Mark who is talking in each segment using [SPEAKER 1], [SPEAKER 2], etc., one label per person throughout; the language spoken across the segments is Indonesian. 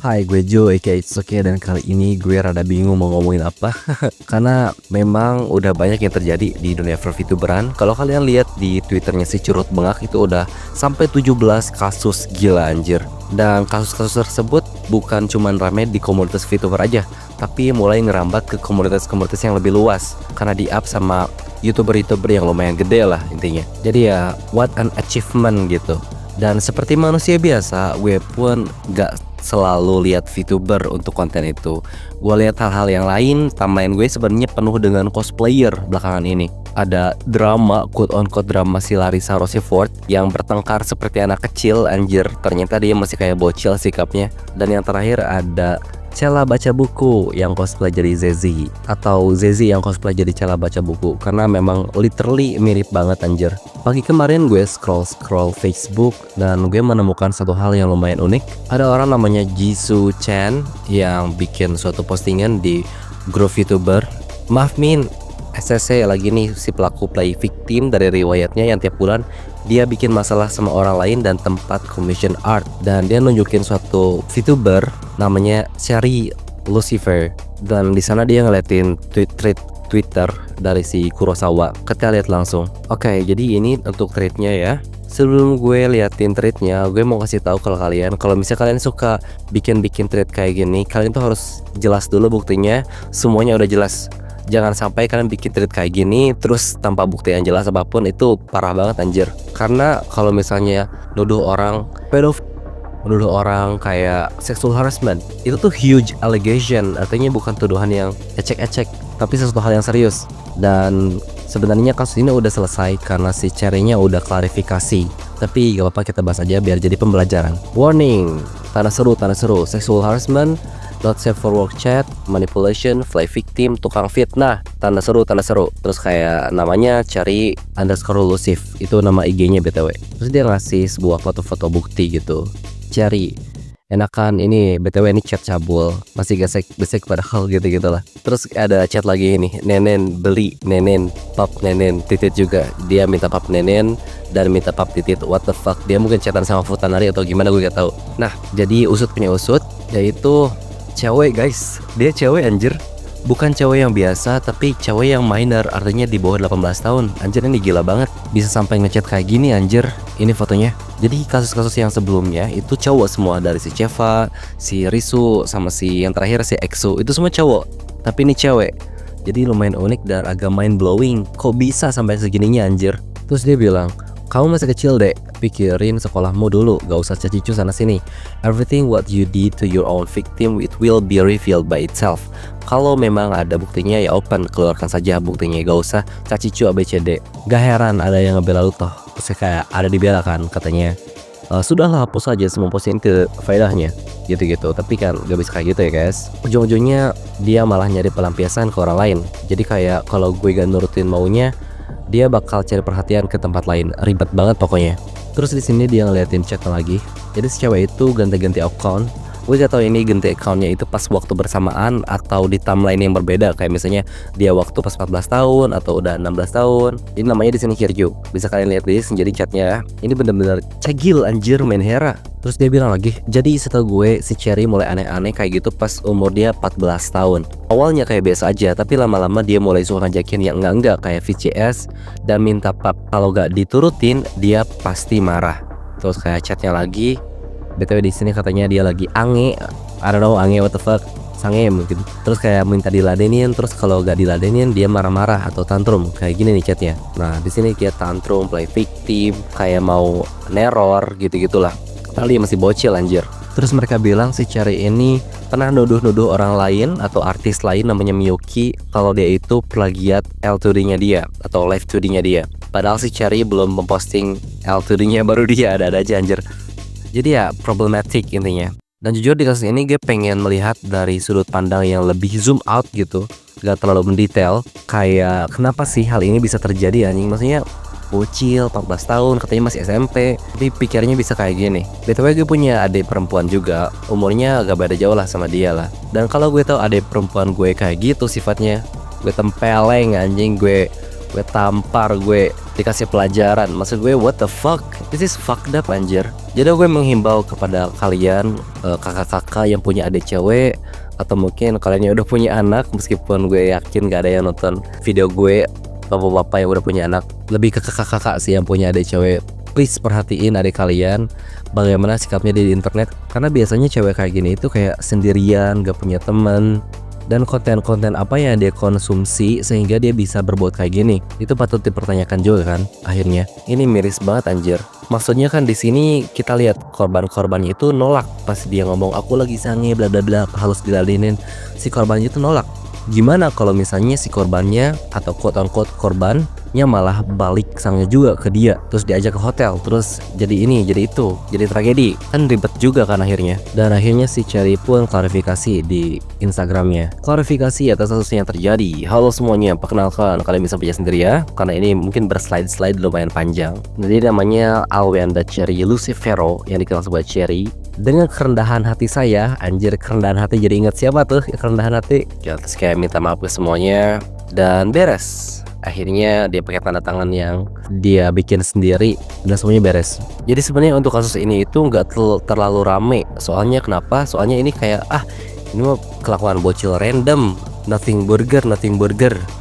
[SPEAKER 1] Hai, gue Joe aka Itsuki, dan kali ini gue rada bingung mau ngomongin apa. Karena memang udah banyak yang terjadi di dunia VTuberan. Kalau kalian lihat di Twitternya si Curut Bengak itu udah sampai 17 kasus, gila anjir. Dan kasus-kasus tersebut bukan cuman rame di komunitas VTuber aja, tapi mulai ngerambat ke komunitas-komunitas yang lebih luas karena di-up sama YouTuber-YouTuber yang lumayan gede lah intinya. Jadi ya, what an achievement gitu. Dan seperti manusia biasa, gue pun gak selalu lihat VTuber untuk konten itu. Gue lihat hal-hal yang lain. Timeline gue sebenarnya penuh dengan cosplayer belakangan ini. Ada drama, quote on quote drama si Larissa Rochefort yang bertengkar seperti anak kecil, anjir. Ternyata dia masih kayak bocil sikapnya. Dan yang terakhir ada Cela baca buku yang cosplay jadi Zezi, atau Zezi yang cosplay jadi Cela baca buku, karena memang literally mirip banget anjir. Pagi kemarin gue scroll Facebook dan gue menemukan satu hal yang lumayan unik. Ada orang namanya Jisoo Chan yang bikin suatu postingan di grup VTuber. Maaf Min, SSC lagi nih si pelaku play victim dari riwayatnya yang tiap bulan dia bikin masalah sama orang lain dan tempat commission art, dan dia nunjukin suatu VTuber namanya Cherry Lucifer, dan di sana dia ngeliatin tweet Twitter dari si Kurosawa. Kita lihat langsung. Oke, jadi ini untuk threadnya ya. Sebelum gue liatin threadnya, gue mau kasih tahu kalau kalian, kalau misalnya kalian suka bikin thread kayak gini, kalian tuh harus jelas dulu buktinya, semuanya udah jelas. Jangan sampai kalian bikin thread kayak gini terus tanpa bukti yang jelas apapun, itu parah banget anjir. Karena kalau misalnya nuduh orang pedofil, menuduh orang kayak sexual harassment, itu tuh huge allegation, artinya bukan tuduhan yang ecek-ecek, tapi sesuatu hal yang serius. Dan sebenarnya kasus ini udah selesai karena si Cherry-nya udah klarifikasi. Tapi gak apa-apa, kita bahas aja biar jadi pembelajaran. Warning, tanah seru, sexual harassment, not safe for work chat, manipulation, play victim, tukang fitnah, tanda seru. Terus kayak namanya Cherry underscore Lucif, itu nama IG-nya BTW. Terus dia ngasih sebuah foto-foto bukti gitu. Cherry, enakan ini BTW ini chat cabul, masih gesek padahal gitu lah. Terus ada chat lagi ini, nenen beli, nenen pap nenen titit juga. Dia minta pap nenen dan minta pap titit. What the fuck, dia mungkin chatan sama Futanari atau gimana, gue gak tahu. Nah, jadi usut punya usut, yaitu cewek guys, dia cewek anjir. Bukan cewek yang biasa, tapi cewek yang minor, artinya di bawah 18 tahun. Anjir, ini gila banget, bisa sampai ngechat kayak gini anjir. Ini fotonya. Jadi kasus-kasus yang sebelumnya itu cowok semua, dari si Cheva, si Risu, sama si yang terakhir si EXO, itu semua cowok. Tapi ini cewek. Jadi lumayan unik dan agak mind blowing. Kok bisa sampai segininya anjir. Terus dia bilang, kamu masih kecil dek, pikirin sekolahmu dulu, gak usah cacicu sana sini. Everything what you did to your own victim, it will be revealed by itself. Kalau memang ada buktinya ya open, keluarkan saja buktinya, gak usah cacicu ABCD. Gak heran ada yang ngebela lu toh. Terus kayak ada dibela kan katanya, sudahlah hapus saja semua posting ke faedahnya gitu. Tapi kan gak bisa kayak gitu ya guys. Ujung-ujungnya dia malah nyari pelampiasan ke orang lain. Jadi kayak kalau gue gak nurutin maunya, dia bakal cari perhatian ke tempat lain. Ribet banget pokoknya. Terus di sini dia ngeliatin chatnya lagi. Jadi si cewek itu ganti-ganti account. Gue gak tau ini ganti accountnya itu pas waktu bersamaan atau di timeline yang berbeda. Kayak misalnya dia waktu pas 14 tahun atau udah 16 tahun. Ini namanya di sini Kiryu. Bisa kalian lihat di sini. Jadi chatnya ini bener-bener cegil anjir, main hera. Terus dia bilang lagi, jadi setelah gue si Cherry mulai aneh-aneh kayak gitu pas umur dia 14 tahun. Awalnya kayak biasa aja, tapi lama-lama dia mulai suka ngajakin yang enggak kayak VCS dan minta pap. Kalau gak diturutin dia pasti marah. Terus kayak chatnya lagi, BTW di sini katanya dia lagi ange, I don't know, ange what the fuck, sange mungkin. Terus kayak minta diladenin, terus kalau gak diladenin dia marah-marah atau tantrum. Kayak gini nih chatnya. Nah di sini kayak tantrum, play victim, kayak mau neror gitu-gitulah. Kali masih bocil anjir. Terus mereka bilang si Cherry ini pernah nuduh-nuduh orang lain atau artis lain namanya Miyuki kalau dia itu plagiat L2D-nya dia atau live 2D-nya dia. Padahal si Cherry belum memposting L2D-nya, baru dia ada-ada aja anjir. Jadi ya problematic intinya. Dan jujur di kasus ini gue pengen melihat dari sudut pandang yang lebih zoom out gitu, gak terlalu mendetail. Kayak kenapa sih hal ini bisa terjadi anjing. Maksudnya bocil 14 tahun katanya masih SMP, tapi pikirnya bisa kayak gini. BTW gue punya adik perempuan juga, umurnya agak beda jauh lah sama dia lah. Dan kalau gue tahu adik perempuan gue kayak gitu sifatnya, gue tempeleng anjing, gue tampar, gue dikasih pelajaran. Maksud gue what the fuck, this is fucked up anjir. Jadi gue menghimbau kepada kalian kakak-kakak yang punya adik cewek, atau mungkin kalian yang udah punya anak, meskipun gue yakin gak ada yang nonton video gue bapak-bapak yang udah punya anak, lebih ke kakak-kakak sih yang punya adik cewek. Please perhatiin adik kalian bagaimana sikapnya di internet, karena biasanya cewek kayak gini itu kayak sendirian, gak punya teman, dan konten-konten apa yang dia konsumsi sehingga dia bisa berbuat kayak gini. Itu patut dipertanyakan juga kan. Akhirnya ini miris banget anjir. Maksudnya kan di sini kita lihat korban-korbannya itu nolak pas dia ngomong aku lagi sange bla bla bla, halus diladenin. Si korbannya itu nolak. Gimana kalau misalnya si korbannya atau quote unquote korbannya malah balik sange juga ke dia, terus diajak ke hotel, terus jadi ini jadi itu, jadi tragedi, kan ribet juga kan akhirnya. Dan akhirnya si Cherry pun klarifikasi di Instagramnya, klarifikasi atas kasus yang terjadi. Halo semuanya, perkenalkan, kalian bisa baca sendiri ya, karena ini mungkin berslide-slide lumayan panjang. Jadi namanya Alwenda Cherry Lucifero yang dikenal sebagai Cherry. Dengan kerendahan hati saya, anjir kerendahan hati, jadi ingat siapa tuh kerendahan hati ya, terus kayak minta maaf ke semuanya dan beres. Akhirnya dia pakai tanda tangan yang dia bikin sendiri dan semuanya beres. Jadi sebenarnya untuk kasus ini itu nggak terlalu rame. Soalnya kenapa? Soalnya ini kayak ini mah kelakuan bocil random, nothing burger.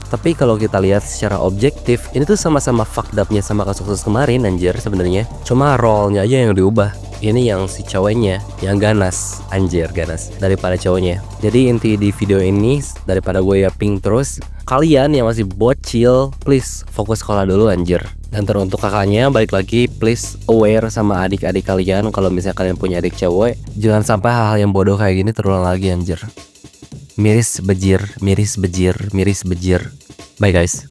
[SPEAKER 1] Tapi kalau kita lihat secara objektif, ini tuh sama-sama fucked up-nya sama kasus kemarin anjir sebenarnya. Cuma role-nya aja yang diubah. Ini yang si cowoknya yang ganas, anjir ganas daripada cowoknya. Jadi inti di video ini, daripada gue yaping terus, kalian yang masih bocil, please fokus sekolah dulu anjir. Dan untuk kakaknya, balik lagi, please aware sama adik-adik kalian. Kalau misalnya kalian punya adik cewek, jangan sampai hal-hal yang bodoh kayak gini terulang lagi anjir. Miris bejir. Bye guys.